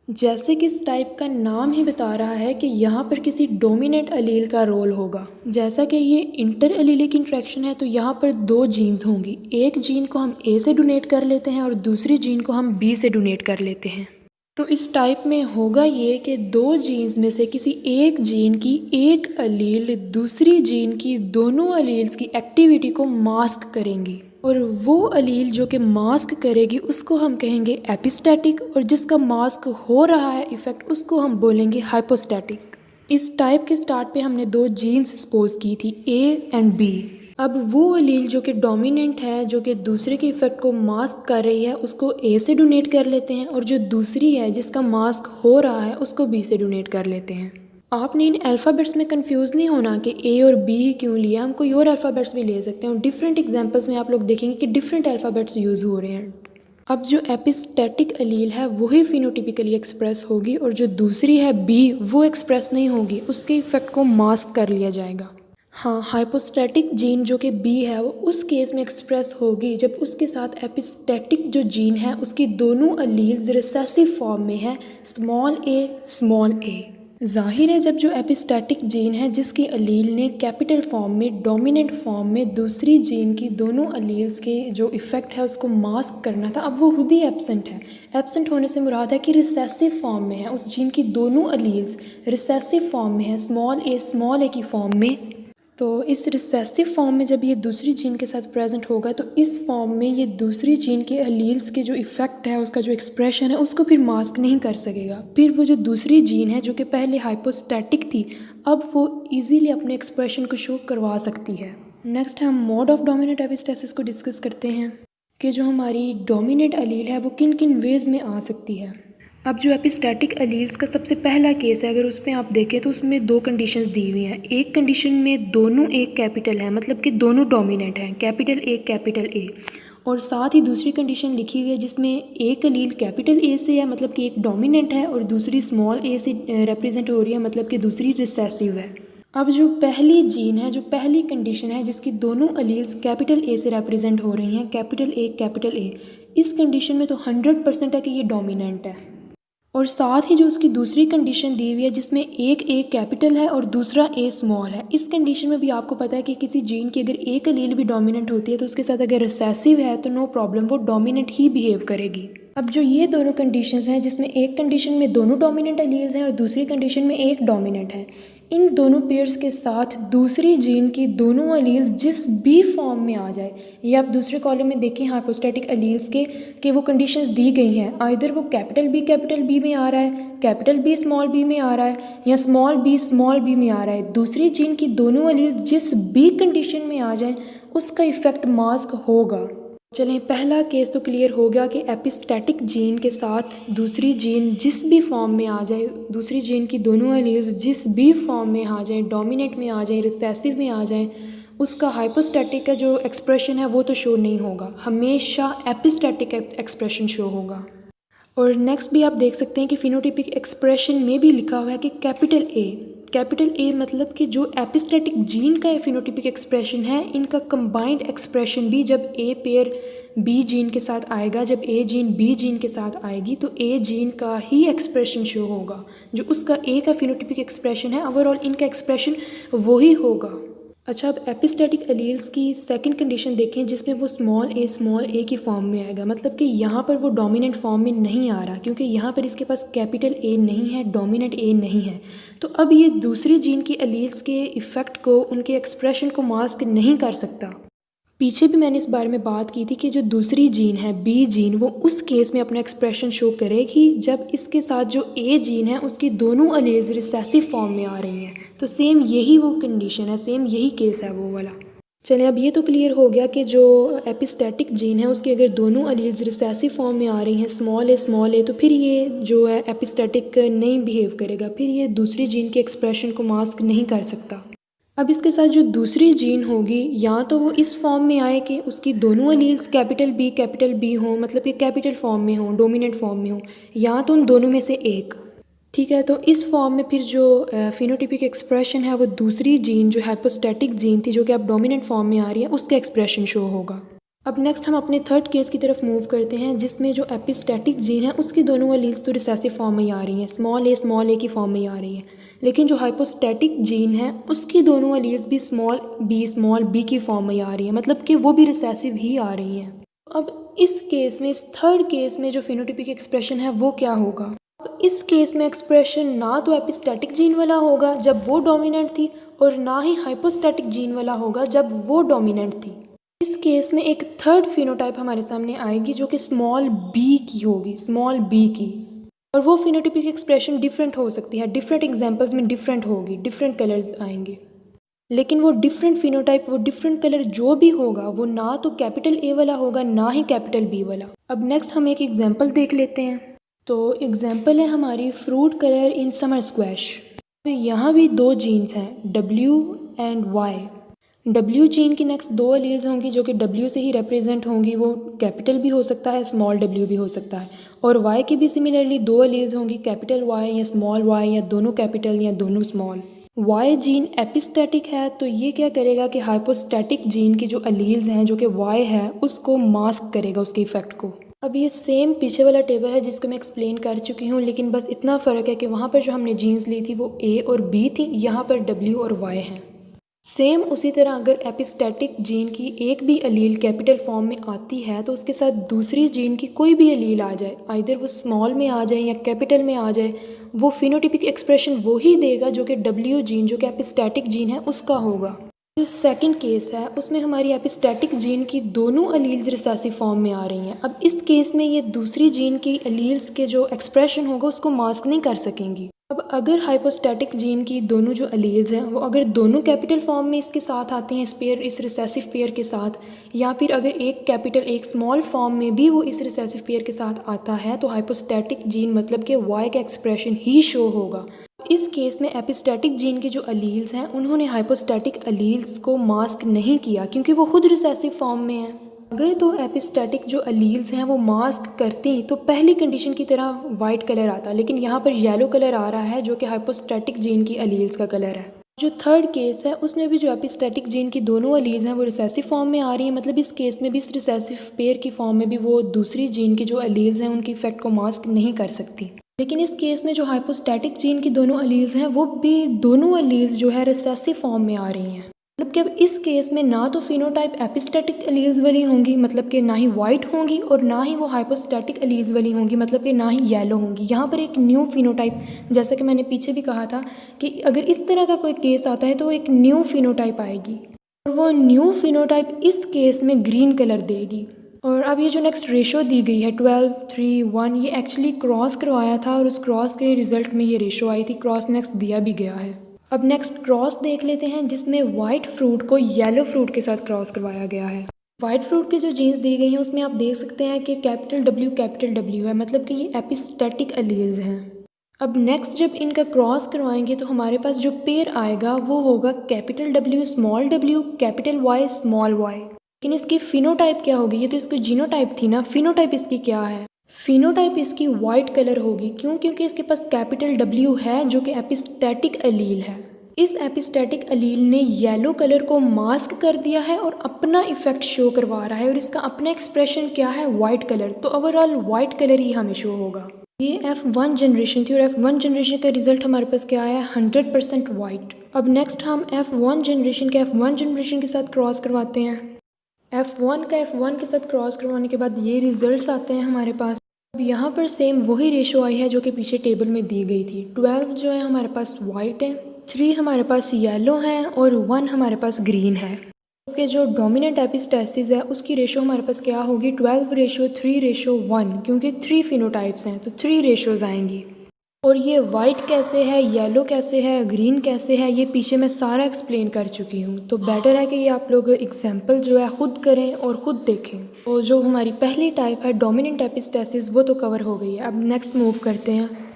जैसे कि इस टाइप का नाम ही बता रहा है कि यहाँ पर किसी डोमिनेंट अलील का रोल होगा। जैसा कि ये इंटर अलीलिक इंट्रैक्शन है तो यहाँ पर दो जीन्स होंगी, एक जीन को हम ए से डोनेट कर लेते हैं और दूसरी जीन को हम बी से डोनेट कर लेते हैं। तो इस टाइप में होगा ये कि दो जीन्स में से किसी एक जीन की एक अलील दूसरी जीन की दोनों अलील्स की एक्टिविटी को मास्क करेंगी और वो अलील जो कि मास्क करेगी उसको हम कहेंगे एपिस्टैटिक और जिसका मास्क हो रहा है इफ़ेक्ट उसको हम बोलेंगे हाइपोस्टैटिक। इस टाइप के स्टार्ट पे हमने दो जीन्स सपोज की थी ए एंड बी। अब वो अलील जो कि डोमिनेंट है जो कि दूसरे के इफ़ेक्ट को मास्क कर रही है उसको ए से डोनेट कर लेते हैं और जो दूसरी है जिसका मास्क हो रहा है उसको बी से डोनेट कर लेते हैं। आपने इन अल्फ़ाबेट्स में कंफ्यूज नहीं होना कि ए और बी क्यों लिया, हम कोई और अल्फ़ाबेट्स भी ले सकते हैं और डिफरेंट एग्जांपल्स में आप लोग देखेंगे कि डिफरेंट अल्फ़ाबेट्स यूज़ हो रहे हैं। अब जो एपिस्टैटिक अलील है वही फिनोटिपिकली एक्सप्रेस होगी और जो दूसरी है बी वो एक्सप्रेस नहीं होगी, उसके इफ़ेक्ट को मास्क कर लिया जाएगा। हाँ, हाइपोस्टैटिक जीन जो कि बी है वो उस केस में एक्सप्रेस होगी जब उसके साथ एपिस्टैटिक जो जीन है उसकी दोनों अलील्स रिसेसिव फॉर्म में है, स्मॉल ए। जाहिर है जब जो एपिस्टैटिक जीन है जिसकी अलील ने कैपिटल फॉर्म में डोमिनेंट फॉर्म में दूसरी जीन की दोनों अलील्स के जो इफ़ेक्ट है उसको मास्क करना था, अब वो खुद ही एब्सेंट है। एब्सेंट होने से मुराद है कि रिसेसिव फॉर्म में है, उस जीन की दोनों अलील्स रिसेसिव फॉर्म में है, स्मॉल ए की फॉर्म में। तो इस रिसेसिव फॉर्म में जब ये दूसरी जीन के साथ प्रेजेंट होगा तो इस फॉर्म में ये दूसरी जीन के अलील्स के जो इफ़ेक्ट है उसका जो एक्सप्रेशन है उसको फिर मास्क नहीं कर सकेगा। फिर वो जो दूसरी जीन है जो कि पहले हाइपोस्टैटिक थी अब वो इजीली अपने एक्सप्रेशन को शो करवा सकती है। नेक्स्ट हम मोड ऑफ डोमिनेंट एपिस्टेसिस को डिस्कस करते हैं कि जो हमारी डोमिनेंट अलील है वो किन किन वेज़ में आ सकती है। अब जो एपिस्टैटिक अलील्स का सबसे पहला केस है अगर उसमें आप देखें तो उसमें दो कंडीशंस दी हुई हैं। एक कंडीशन में दोनों एक कैपिटल है, मतलब कि दोनों डोमिनेंट हैं, कैपिटल ए, और साथ ही दूसरी कंडीशन लिखी हुई है जिसमें एक अलील कैपिटल ए से है मतलब कि एक डोमिनेंट है और दूसरी स्मॉल ए से रिप्रेजेंट हो रही है मतलब कि दूसरी रिसेसिव है। अब जो पहली जीन है, जो पहली कंडीशन है जिसकी दोनों अलील्स कैपिटल ए से रिप्रेजेंट हो रही हैं, कैपिटल ए, इस कंडीशन में तो 100% है कि ये डोमिनेंट है। और साथ ही जो उसकी दूसरी कंडीशन दी हुई है जिसमें एक ए कैपिटल है और दूसरा ए स्मॉल है, इस कंडीशन में भी आपको पता है कि किसी जीन की अगर एक अलील भी डोमिनेंट होती है तो उसके साथ अगर रिसेसिव है तो नो प्रॉब्लम, वो डोमिनेंट ही बिहेव करेगी। अब जो ये दोनों कंडीशंस हैं जिसमें एक कंडीशन में दोनों डोमिनेंट अलील्स हैं और दूसरी कंडीशन में एक डोमिनेंट है, इन दोनों पेयर्स के साथ दूसरी जीन की दोनों अलील्स जिस भी फॉर्म में आ जाए, ये आप दूसरे कॉलम में देखें हाइपोस्टैटिक अलील्स के कि वो कंडीशंस दी गई हैं, आइदर वो कैपिटल बी में आ रहा है, कैपिटल बी में आ रहा है या स्मॉल बी में आ रहा है, दूसरी जीन की दोनों अलील्स जिस भी कंडीशन में आ जाए उसका इफ़ेक्ट मास्क होगा। चलें, पहला केस तो क्लियर हो गया कि एपिस्टैटिक जीन के साथ दूसरी जीन जिस भी फॉर्म में आ जाए, दूसरी जीन की दोनों एलील्स जिस भी फॉर्म में आ जाए, डोमिनेंट में आ जाए, रिसेसिव में आ जाए, उसका हाइपोस्टैटिक का जो एक्सप्रेशन है वो तो शो नहीं होगा, हमेशा एपिस्टैटिक एक्सप्रेशन शो होगा। और नेक्स्ट भी आप देख सकते हैं कि फिनोटिपिक एक्सप्रेशन में भी लिखा हुआ है कि कैपिटल ए मतलब कि जो एपिस्टैटिक जीन का फिनोटिपिक एक्सप्रेशन है, इनका कंबाइंड एक्सप्रेशन भी जब ए पेयर बी जीन के साथ आएगा, जब ए जीन बी जीन के साथ आएगी तो ए जीन का ही एक्सप्रेशन शो होगा, जो उसका ए का फिनोटिपिक एक्सप्रेशन है ओवरऑल इनका एक्सप्रेशन वही होगा। अच्छा, अब एपिस्टैटिक अलील्स की सेकंड कंडीशन देखें जिसमें वो स्मॉल ए की फॉर्म में आएगा, मतलब कि यहाँ पर वो डोमिनेंट फॉर्म में नहीं आ रहा क्योंकि यहाँ पर इसके पास कैपिटल ए नहीं है, डोमिनेंट ए नहीं है, तो अब ये दूसरी जीन की अलील्स के इफ़ेक्ट को, उनके एक्सप्रेशन को मास्क नहीं कर सकता। पीछे भी मैंने इस बारे में बात की थी कि जो दूसरी जीन है बी जीन, वो उस केस में अपना एक्सप्रेशन शो करेगी जब इसके साथ जो ए जीन है उसकी दोनों अलील्स रिसेसिव फॉर्म में आ रही हैं, तो सेम यही वो कंडीशन है, सेम यही केस है वो वाला। चलें, अब ये तो क्लियर हो गया कि जो एपिस्टैटिक जीन है उसकी अगर दोनों अलील्स रिसेसिव फॉर्म में आ रही हैं, स्मॉल ए, तो फिर ये जो है एपिस्टैटिक नहीं बिहेव करेगा, फिर ये दूसरी जीन के एक्सप्रेशन को मास्क नहीं कर सकता। अब इसके साथ जो दूसरी जीन होगी या तो वो इस फॉर्म में आए कि उसकी दोनों अलील्स कैपिटल बी हों, मतलब कि कैपिटल फॉर्म में हों, डोमिनेंट फॉर्म में हों, या तो उन दोनों में से एक। ठीक है, तो इस फॉर्म में फिर जो फिनोटिपिक एक्सप्रेशन है वो दूसरी जीन जो हाइपोस्टैटिक जीन थी जो कि अब डोमिनेंट फॉर्म में आ रही है उसका एक्सप्रेशन शो होगा। अब नेक्स्ट हम अपने थर्ड केस की तरफ मूव करते हैं, जिसमें जो एपिस्टैटिक जीन है उसकी दोनों एलील्स तो रिसेसिव फॉर्म में ही आ रही हैं, स्मॉल ए की फॉर्म में ही आ रही है। लेकिन जो हाइपोस्टैटिक जीन है उसकी दोनों एलील्स भी स्मॉल बी की फॉर्म में ही आ रही है, मतलब कि वो भी रिसेसिव ही आ रही हैं। अब इस केस में, इस थर्ड केस में जो फिनोटाइपिक एक्सप्रेशन है वो क्या होगा? अब इस केस में एक्सप्रेशन ना तो एपिस्टैटिक जीन वाला होगा जब वो डोमिनेंट थी, और ना ही हाइपोस्टैटिक जीन वाला होगा जब वो डोमिनेंट थी। इस केस में एक थर्ड फिनोटाइप हमारे सामने आएगी जो कि स्मॉल बी की होगी, स्मॉल बी की। और वो फिनोटाइपिक एक्सप्रेशन डिफरेंट हो सकती है, डिफरेंट एग्जांपल्स में डिफरेंट होगी, डिफरेंट कलर्स आएंगे। लेकिन वो डिफरेंट फिनोटाइप, वो डिफरेंट कलर जो भी होगा वो ना तो कैपिटल ए वाला होगा ना ही कैपिटल बी वाला। अब नेक्स्ट हम एक एग्जांपल देख लेते हैं। तो एग्जांपल है हमारी fruit colour in summer squash. यहाँ भी दो जीन्स हैं, W and Y। W gene की नेक्स्ट दो एलील्स होंगी जो कि W से ही रिप्रेजेंट होंगी, वो कैपिटल भी हो सकता है, स्मॉल w भी हो सकता है। और Y की भी सिमिलरली दो एलील्स होंगी, कैपिटल Y या स्मॉल y, या दोनों कैपिटल या दोनों स्मॉल। Y जीन एपिस्टैटिक है तो ये क्या करेगा कि हाइपोस्टैटिक जीन की जो एलील्स हैं जो कि Y है उसको मास्क करेगा, उसके इफेक्ट को। अब ये सेम पीछे वाला टेबल है जिसको मैं एक्सप्लेन कर चुकी हूँ, लेकिन बस इतना फ़र्क है कि वहाँ पर जो हमने जीन्स ली थी वो A और B थी, यहाँ पर W और Y हैं। सेम उसी तरह अगर एपिस्टैटिक जीन की एक भी एलील कैपिटल फॉर्म में आती है तो उसके साथ दूसरी जीन की कोई भी एलील आ जाए, आइदर वो स्मॉल में आ जाए या कैपिटल में आ जाए, वो फिनोटाइपिक एक्सप्रेशन वो ही देगा जो कि W जीन, जो कि एपिस्टैटिक जीन है, उसका होगा। जो सेकंड केस है उसमें हमारी एपिस्टैटिक जीन की दोनों एलील्स रिसेसिव फॉर्म में आ रही हैं। अब इस केस में ये दूसरी जीन की एलील्स के जो एक्सप्रेशन होगा उसको मास्क नहीं कर सकेंगी। अब अगर हाइपोस्टैटिक जीन की दोनों जो एलील्स हैं वो अगर दोनों कैपिटल फॉर्म में इसके साथ आती हैं, इस रिसेसिव पेयर के साथ, या फिर अगर एक कैपिटल एक स्मॉल फॉर्म में भी वो इस रिसेसिव पेयर के साथ आता है तो हाइपोस्टैटिक जीन मतलब कि Y का एक्सप्रेशन ही शो होगा। इस केस में एपिस्टैटिक जीन के जो एलील्स हैं उन्होंने हाइपोस्टैटिक एलील्स को मास्क नहीं किया क्योंकि वो खुद रिसेसिव फॉर्म में है। अगर तो एपिस्टैटिक जो एलील्स हैं वो मास्क करती तो पहली कंडीशन की तरह वाइट कलर आता, लेकिन यहाँ पर येलो कलर आ रहा है जो कि हाइपोस्टैटिक जीन की एलील्स का कलर है। जो थर्ड केस है उसमें भी जो एपिस्टैटिक जीन की दोनों एलील्स हैं वो रिसेसिव फॉर्म में आ रही हैं, मतलब इस केस में भी इस रिसेसिव पेयर की फॉर्म में भी वो दूसरी जीन की जो एलील्स हैं उनकी इफेक्ट को मास्क नहीं कर सकती। लेकिन इस केस में जो हाइपोस्टैटिक जीन की दोनों एलील्स हैं वो भी दोनों एलील्स जो है रिसेसिव फॉर्म में आ रही हैं, मतलब कि अब इस केस में ना तो फिनोटाइप एपिस्टैटिक एलील्स वाली होंगी, मतलब कि ना ही वाइट होंगी, और ना ही वो हाइपोस्टैटिक एलील्स वाली होंगी, मतलब कि ना ही येलो होंगी। यहाँ पर एक न्यू फिनोटाइप, जैसा कि मैंने पीछे भी कहा था कि अगर इस तरह का कोई केस आता है तो एक न्यू फिनोटाइप आएगी, और वो न्यू फिनोटाइप इस केस में ग्रीन कलर देगी। और अब ये जो नेक्स्ट रेशो दी गई है 12, 3, 1, ये एक्चुअली क्रॉस करवाया था और उस क्रॉस के रिजल्ट में ये रेशो आई थी, क्रॉस नेक्स्ट दिया भी गया है। अब नेक्स्ट क्रॉस देख लेते हैं जिसमें वाइट फ्रूट को येलो फ्रूट के साथ क्रॉस करवाया गया है। वाइट फ्रूट की जो जीन्स दी गई हैं उसमें आप देख सकते हैं कि कैपिटल W है, मतलब कि ये एपिस्टैटिक एलील्स हैं। अब नेक्स्ट जब इनका क्रॉस करवाएंगे तो हमारे पास जो पेयर आएगा वो होगा capital W small w, capital Y small y। लेकिन इसकी फिनोटाइप क्या होगी? ये तो इसकी जीनोटाइप थी ना, फिनोटाइप इसकी क्या है? फिनोटाइप इसकी वाइट कलर होगी। क्यों? क्योंकि इसके पास कैपिटल W है जो कि एपिस्टैटिक एलील है। इस एपिस्टैटिक एलील ने येलो कलर को मास्क कर दिया है और अपना इफेक्ट शो करवा रहा है, और इसका अपना एक्सप्रेशन क्या है? White colour. तो ओवरऑल वाइट कलर ही हमें शो होगा। ये F1 जनरेशन थी और F1 जनरेशन का रिजल्ट हमारे पास क्या आया? 100% वाइट। अब नेक्स्ट हम F1 जनरेशन के साथ क्रॉस करवाते हैं। F1 का F1 के साथ क्रॉस करवाने के बाद ये रिजल्ट्स आते हैं हमारे पास। अब यहाँ पर सेम वही रेशो आई है जो कि पीछे टेबल में दी गई थी। 12 जो है हमारे पास वाइट है, 3 हमारे पास येलो है और 1 हमारे पास ग्रीन है। कि जो डोमिनेंट एपिस्टैसिस है उसकी रेशो हमारे पास क्या होगी? 12:3:1, क्योंकि 3 फिनोटाइप्स हैं तो 3 रेशोज़ आएंगी। और ये वाइट कैसे है, येलो कैसे है, ग्रीन कैसे है, ये पीछे मैं सारा एक्सप्लेन कर चुकी हूँ। तो बेटर है कि ये आप लोग एग्जाम्पल जो है ख़ुद करें और ख़ुद देखें। और जो हमारी पहली टाइप है डोमिनेंट एपिस्टैसिस वो तो कवर हो गई है। अब नेक्स्ट मूव करते हैं।